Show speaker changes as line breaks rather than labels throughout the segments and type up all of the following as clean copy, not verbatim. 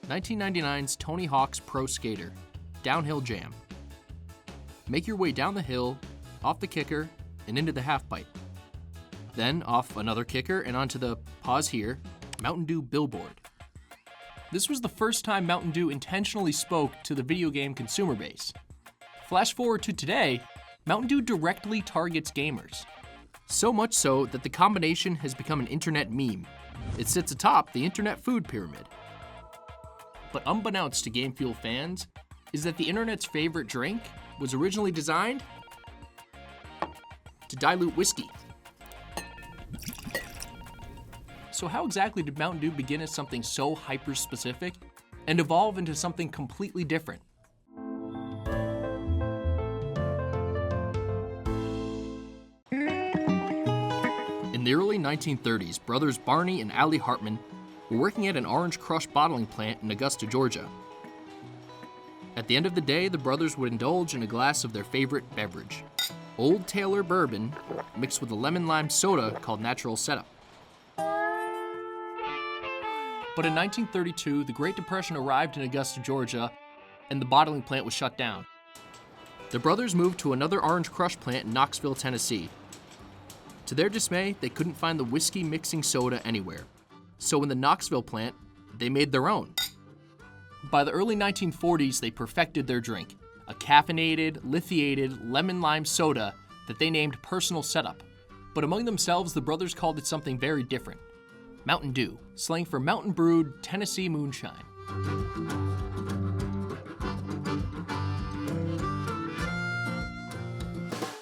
1999's Tony Hawk's Pro Skater, Downhill Jam. Make your way down the hill, off the kicker, and into the half pipe. Then off another kicker and onto the, pause here, Mountain Dew billboard. This was the first time Mountain Dew intentionally spoke to the video game consumer base. Flash forward to today, Mountain Dew directly targets gamers. So much so that the combination has become an internet meme. It sits atop the internet food pyramid. But unbeknownst to Game Fuel fans is that the internet's favorite drink was originally designed to dilute whiskey. So how exactly did Mountain Dew begin as something so hyper-specific and evolve into something completely different? In the early 1930s, brothers Barney and Allie Hartman were working at an Orange Crush bottling plant in Augusta, Georgia. At the end of the day, the brothers would indulge in a glass of their favorite beverage, Old Taylor bourbon mixed with a lemon lime soda called Natural Setup. But in 1932, the Great Depression arrived in Augusta, Georgia, and the bottling plant was shut down. The brothers moved to another Orange Crush plant in Knoxville, Tennessee. To their dismay, they couldn't find the whiskey mixing soda anywhere. So in the Knoxville plant, they made their own. By the early 1940s, they perfected their drink, a caffeinated, lithiated lemon lime soda that they named Personal Setup. But among themselves, the brothers called it something very different. Mountain Dew, slang for mountain brewed Tennessee moonshine.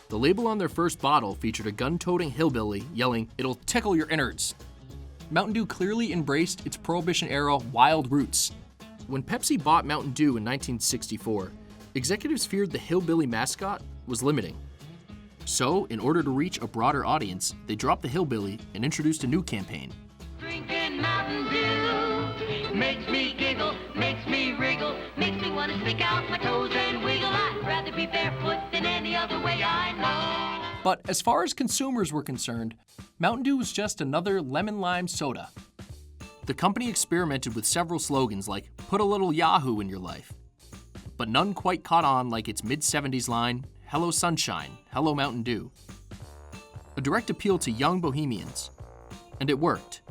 The label on their first bottle featured a gun-toting hillbilly yelling, "It'll tickle your innards." Mountain Dew clearly embraced its Prohibition-era wild roots. When Pepsi bought Mountain Dew in 1964, executives feared the hillbilly mascot was limiting. So, in order to reach a broader audience, they dropped the hillbilly and introduced a new campaign.
Drinking Mountain Dew makes me giggle, makes me wriggle, makes me want to stick out my toes and wiggle. I'd rather be barefoot than any other way I know.
But as far as consumers were concerned, Mountain Dew was just another lemon lime soda. The company experimented with several slogans like, "Put a little Yahoo in your life," but none quite caught on like its mid-70s line, "Hello Sunshine, hello Mountain Dew." A direct appeal to young bohemians. And it worked.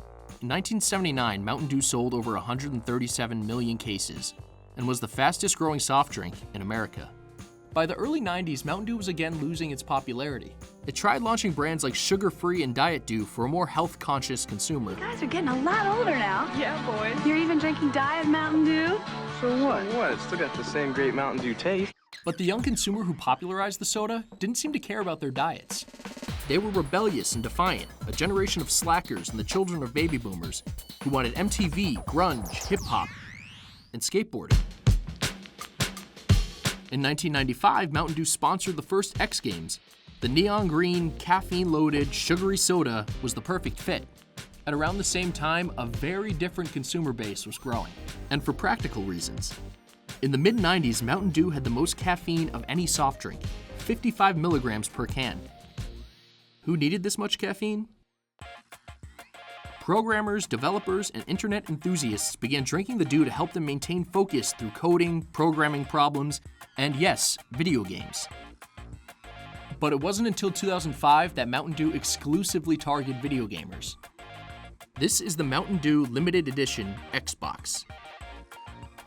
In 1979, Mountain Dew sold over 137 million cases and was the fastest growing soft drink in America. By the early 90s, Mountain Dew was again losing its popularity. It tried launching brands like Sugar-Free and Diet Dew for a more health-conscious consumer.
You guys are getting a lot older now.
Yeah, boys.
You're even drinking Diet Mountain Dew?
So what? It's still got the same great Mountain Dew taste.
But the young consumer who popularized the soda didn't seem to care about their diets. They were rebellious and defiant, a generation of slackers and the children of baby boomers who wanted MTV, grunge, hip-hop, and skateboarding. In 1995, Mountain Dew sponsored the first X Games. The neon green, caffeine-loaded, sugary soda was the perfect fit. At around the same time, a very different consumer base was growing, and for practical reasons. In the mid-90s, Mountain Dew had the most caffeine of any soft drink, 55 milligrams per can. Who needed this much caffeine? Programmers, developers, and internet enthusiasts began drinking the Dew to help them maintain focus through coding, programming problems, and yes, video games. But it wasn't until 2005 that Mountain Dew exclusively targeted video gamers. This is the Mountain Dew Limited Edition Xbox.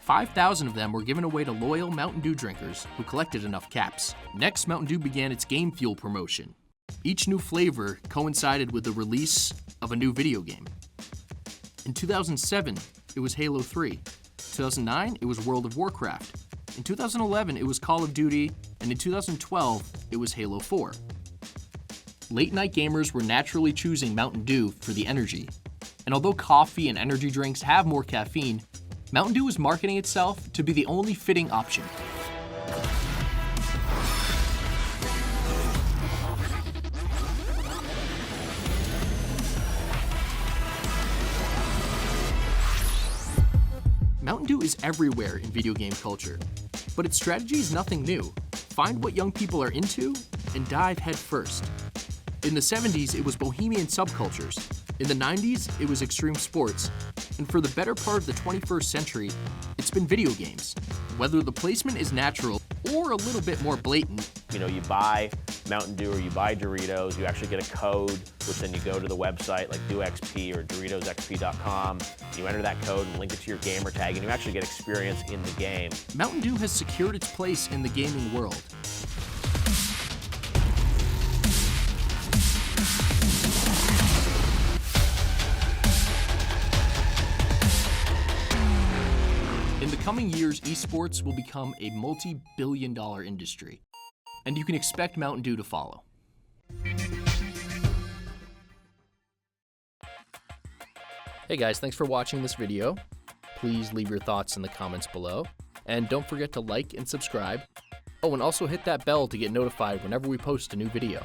5,000 of them were given away to loyal Mountain Dew drinkers who collected enough caps. Next, Mountain Dew began its Game Fuel promotion. Each new flavor coincided with the release of a new video game. In 2007, it was Halo 3. 2009, it was World of Warcraft. In 2011, it was Call of Duty, and in 2012, it was Halo 4. Late-night gamers were naturally choosing Mountain Dew for the energy. And although coffee and energy drinks have more caffeine, Mountain Dew was marketing itself to be the only fitting option. Mountain Dew is everywhere in video game culture, but its strategy is nothing new. Find what young people are into and dive head first. In the 70s, it was bohemian subcultures. In the 90s, it was extreme sports, and for the better part of the 21st century, it's been video games. Whether the placement is natural or a little bit more blatant.
You know, you buy Mountain Dew or you buy Doritos, you actually get a code, which then you go to the website like DewXP or DoritosXP.com, you enter that code and link it to your gamer tag, and you actually get experience in the game.
Mountain Dew has secured its place in the gaming world. In the coming years, esports will become a multi-billion-dollar industry, and you can expect Mountain Dew to follow. Hey guys, thanks for watching this video. Please leave your thoughts in the comments below, and don't forget to like and subscribe. Oh, and also hit that bell to get notified whenever we post a new video.